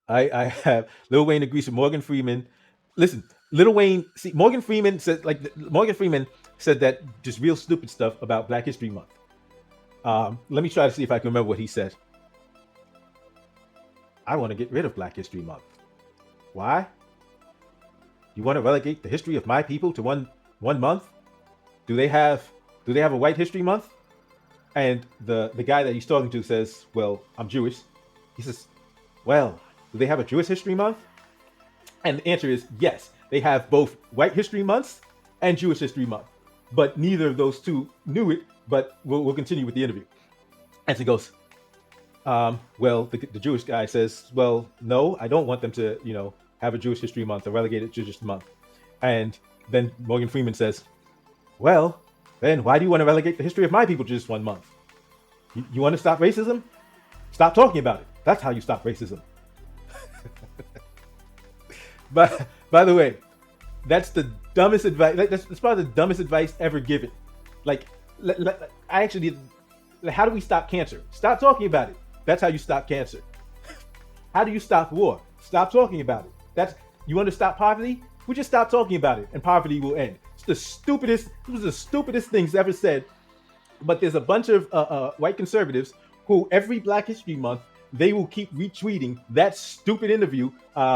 I have Lil Wayne agrees with Morgan Freeman. Listen, Lil Wayne. See, Morgan Freeman said that just real stupid stuff about Black History Month. Let me try to see if I can remember what he said. I want to get rid of Black History Month. Why? You want to relegate the history of my people to one month? Do they have a White History Month? And the guy that he's talking to says, "Well, I'm Jewish." He says, "Well, do they have a Jewish History Month?" And the answer is yes. They have both White History Months and Jewish History Month, but neither of those two knew it. But we'll continue with the interview. And he goes, well, the Jewish guy says, "Well, no, I don't want them to, have a Jewish History Month or relegate it to just a month." And then Morgan Freeman says, "Well, then why do you want to relegate the history of my people to just 1 month? You want to stop racism? Stop talking about it. That's how you stop racism." But by the way, that's the dumbest advice. That's probably the dumbest advice ever given. Like, I actually, how do we stop cancer? Stop talking about it. That's how you stop cancer. How do you stop war? Stop talking about it. You want to stop poverty? We just stop talking about it, and poverty will end. It was the stupidest things ever said. But there's a bunch of white conservatives who every Black History Month they will keep retweeting that stupid interview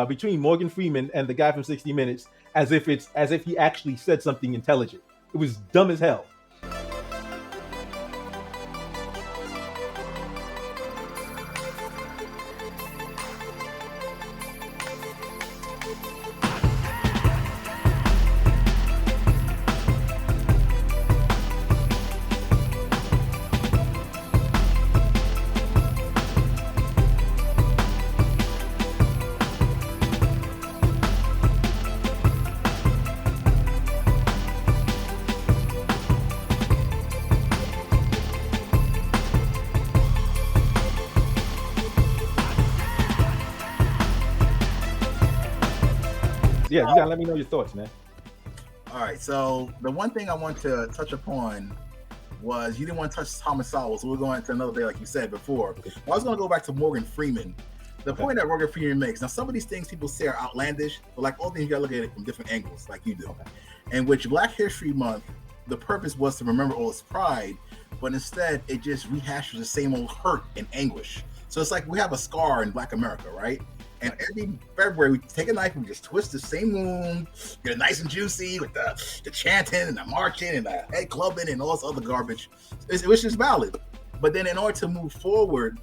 between Morgan Freeman and the guy from 60 Minutes as if he actually said something intelligent. It was dumb as hell. Yeah, you gotta let me know your thoughts, man. All right, so the one thing I want to touch upon was you didn't want to touch Thomas Sowell, so we're going to another day, like you said before. Okay. I was going to go back to Morgan Freeman. The Okay. point that Morgan Freeman makes, now some of these things people say are outlandish, but like all things you got to look at it from different angles, like you do. Okay. And which Black History Month, the purpose was to remember all its pride, but instead it just rehashes the same old hurt and anguish. So it's like we have a scar in Black America, right? And every February, we take a knife and we just twist the same wound, get it nice and juicy with the chanting and the marching and the head clubbing and all this other garbage, which is valid. But then in order to move forward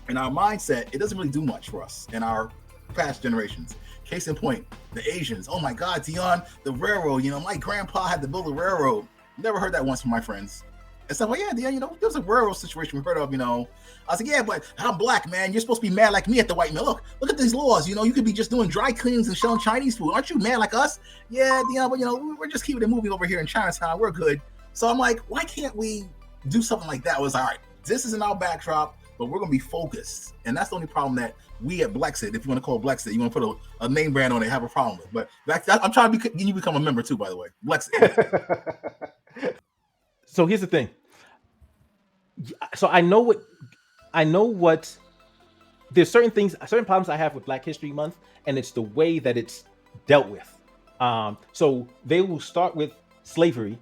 in our mindset, it doesn't really do much for us in our past generations. Case in point, the Asians. Oh my God, Dion, the railroad. My grandpa had to build a railroad. Never heard that once from my friends. And so, well, yeah, Dion, there was a railroad situation we heard of, I was like, yeah, but I'm Black, man. You're supposed to be mad like me at the white man. Look at these laws. You could be just doing dry cleanings and selling Chinese food. Aren't you mad like us? Yeah, Dion, but we're just keeping it moving over here in Chinatown. We're good. So I'm like, why can't we do something like that? It was all right. This is in our backdrop, but we're gonna be focused. And that's the only problem that we at Blexit, if you want to call it Blexit, you want to put a name brand on it, have a problem with. But I'm trying to you become a member too, by the way. Blexit. So here's the thing. So I know what there's certain problems I have with Black History Month, and it's the way that it's dealt with. So they will start with slavery,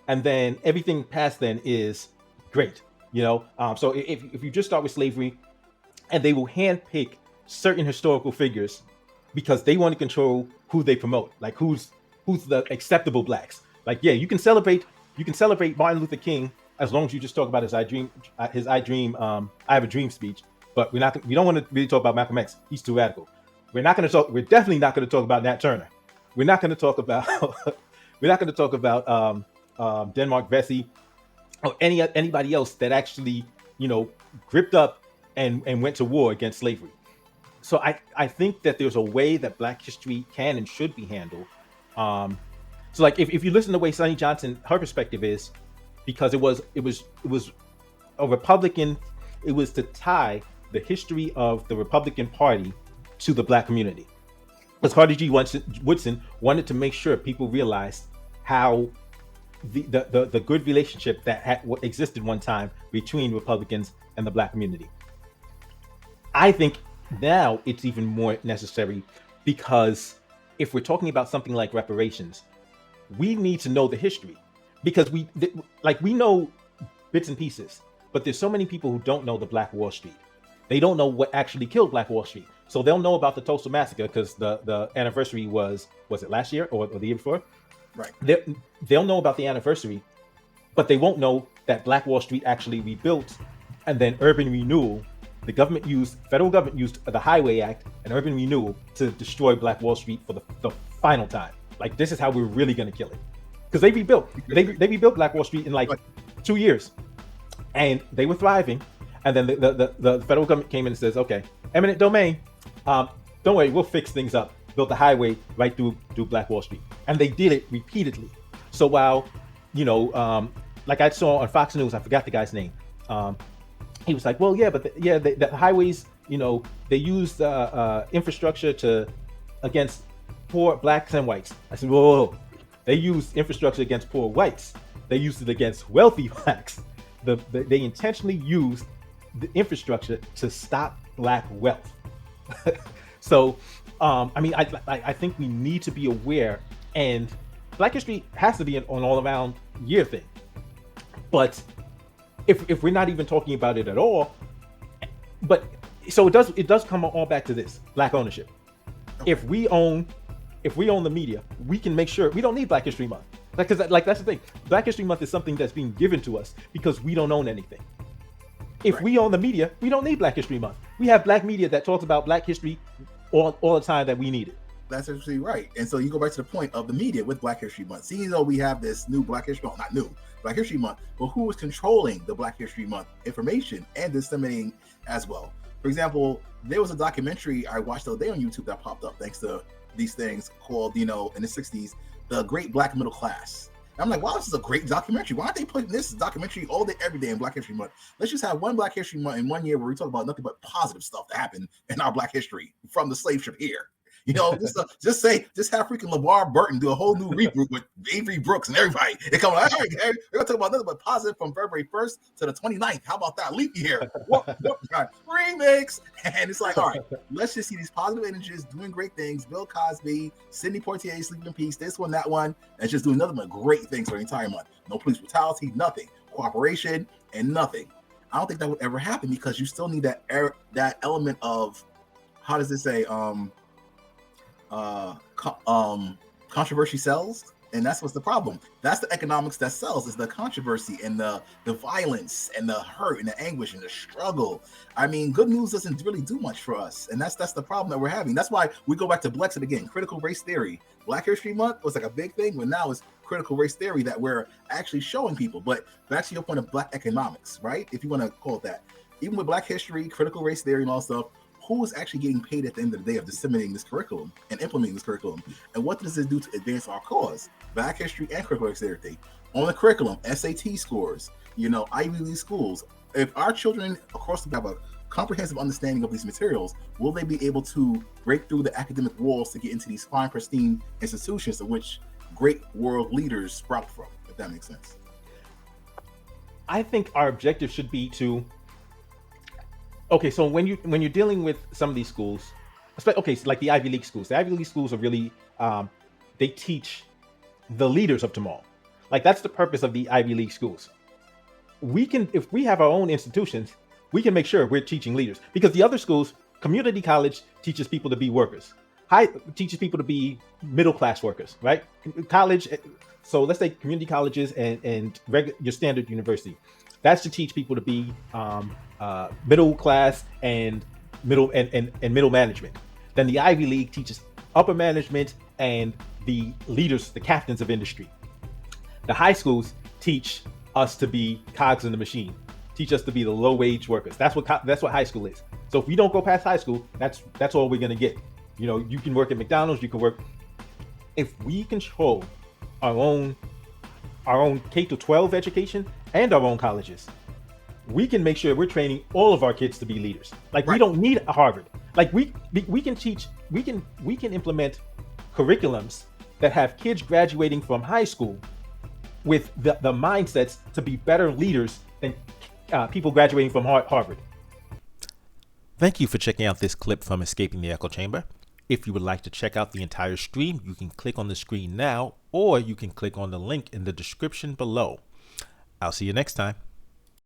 and then everything past then is great. So if you just start with slavery, and they will handpick certain historical figures because they want to control who they promote, like who's the acceptable Blacks. Like, yeah, you can celebrate Martin Luther King as long as you just talk about his I have a dream speech. But we don't want to really talk about Malcolm X. He's too radical. We're definitely not going to talk about Nat Turner. We're not going to talk about Denmark Vesey or anybody else that actually, gripped up and went to war against slavery. So I think that there's a way that Black history can and should be handled. So like if you listen to the way Sonny Johnson, her perspective is, because it was a Republican, it was to tie the history of the Republican Party to the Black community. Because Carter G. Woodson wanted to make sure people realized how the good relationship that existed one time between Republicans and the Black community. I think now it's even more necessary because if we're talking about something like reparations, we need to know the history because we know bits and pieces, but there's so many people who don't know the Black Wall Street. They don't know what actually killed Black Wall Street. So they'll know about the Tulsa massacre because the anniversary was it last year or the year before? Right. They'll know about the anniversary, but they won't know that Black Wall Street actually rebuilt, and then urban renewal. The federal government used the Highway Act and urban renewal to destroy Black Wall Street for the final time. Like, this is how we're really going to kill it, because they rebuilt Black Wall Street in like 2 years, and they were thriving. And then the federal government came in and says, okay, eminent domain, don't worry, we'll fix things up. Built the highway right through Black Wall Street, and they did it repeatedly. So while, like I saw on Fox News, I forgot the guy's name. He was like, well, yeah, but the highways, they used infrastructure against poor blacks and whites. I said, whoa. They used infrastructure against poor whites. They used it against wealthy blacks. They intentionally used the infrastructure to stop black wealth. So, I think we need to be aware, and Black History has to be an all-around year thing. But if we're not even talking about it at all, but so it does come all back to this: Black ownership. Okay. If we own the media, we can make sure we don't need Black History Month. Because that's the thing. Black History Month is something that's being given to us because we don't own anything. If we own the media, we don't need Black History Month. We have black media that talks about Black history all the time that we need it. That's absolutely right. And so you go back to the point of the media with Black History Month. Seeing though we have this new Black History, not new, Black History Month, but who is controlling the Black History Month information and disseminating as well? For example, there was a documentary I watched the other day on YouTube that popped up thanks to these things called, in the 60s, The Great Black Middle Class. And I'm like, wow, this is a great documentary. Why aren't they putting this documentary all day, every day in Black History Month? Let's just have one Black History Month in 1 year where we talk about nothing but positive stuff that happened in our Black history from the slave ship here. Just have freaking LeVar Burton do a whole new reboot with Avery Brooks and everybody. They come like, all right, Gary, we're gonna talk about nothing but positive from February 1st to the 29th. How about that? Leap year. Remix. And it's like, all right, let's just see these positive images doing great things. Bill Cosby, Sidney Poitier, sleeping in peace, this one, that one, and just doing nothing but great things for the entire month. No police brutality, nothing. Cooperation, and nothing. I don't think that would ever happen because you still need that element of, how does it say, controversy sells, and that's what's the problem. That's the economics that sells, is the controversy and the violence and the hurt and the anguish and the struggle. I mean, good news doesn't really do much for us, and that's the problem that we're having. That's why we go back to Blexit again. Critical race theory. Black History Month was like a big thing, but now it's critical race theory that we're actually showing people. But back to your point of Black economics, right? If you want to call it that, even with Black history, critical race theory, and all stuff, who is actually getting paid at the end of the day of disseminating this curriculum and implementing this curriculum? And what does this do to advance our cause? Black history and critical race theory. On the curriculum, SAT scores, Ivy League schools. If our children across the board have a comprehensive understanding of these materials, will they be able to break through the academic walls to get into these fine, pristine institutions in which great world leaders sprout from, if that makes sense? I think our objective should be to, okay, so when you're dealing with some of these schools, okay, so like the Ivy League schools are really, they teach the leaders of tomorrow. Like, that's the purpose of the Ivy League schools. If we have our own institutions, we can make sure we're teaching leaders, because the other schools, community college teaches people to be workers. High teaches people to be middle class workers, right? College, so let's say community colleges and your standard university, that's to teach people to be middle class and middle management. Then the Ivy League teaches upper management and the leaders, the captains of industry. The high schools teach us to be cogs in the machine, teach us to be the low wage workers. That's what high school is. So if we don't go past high school, that's all we're gonna get. You can work at McDonald's, you can work. If we control our own K-12 education and our own colleges, we can make sure we're training all of our kids to be leaders. Like, right. We don't need a Harvard. Like, we can teach, we can implement curriculums that have kids graduating from high school with the mindsets to be better leaders than people graduating from Harvard. Thank you for checking out this clip from Escaping the Echo Chamber. If you would like to check out the entire stream, you can click on the screen now, or you can click on the link in the description below. I'll see you next time.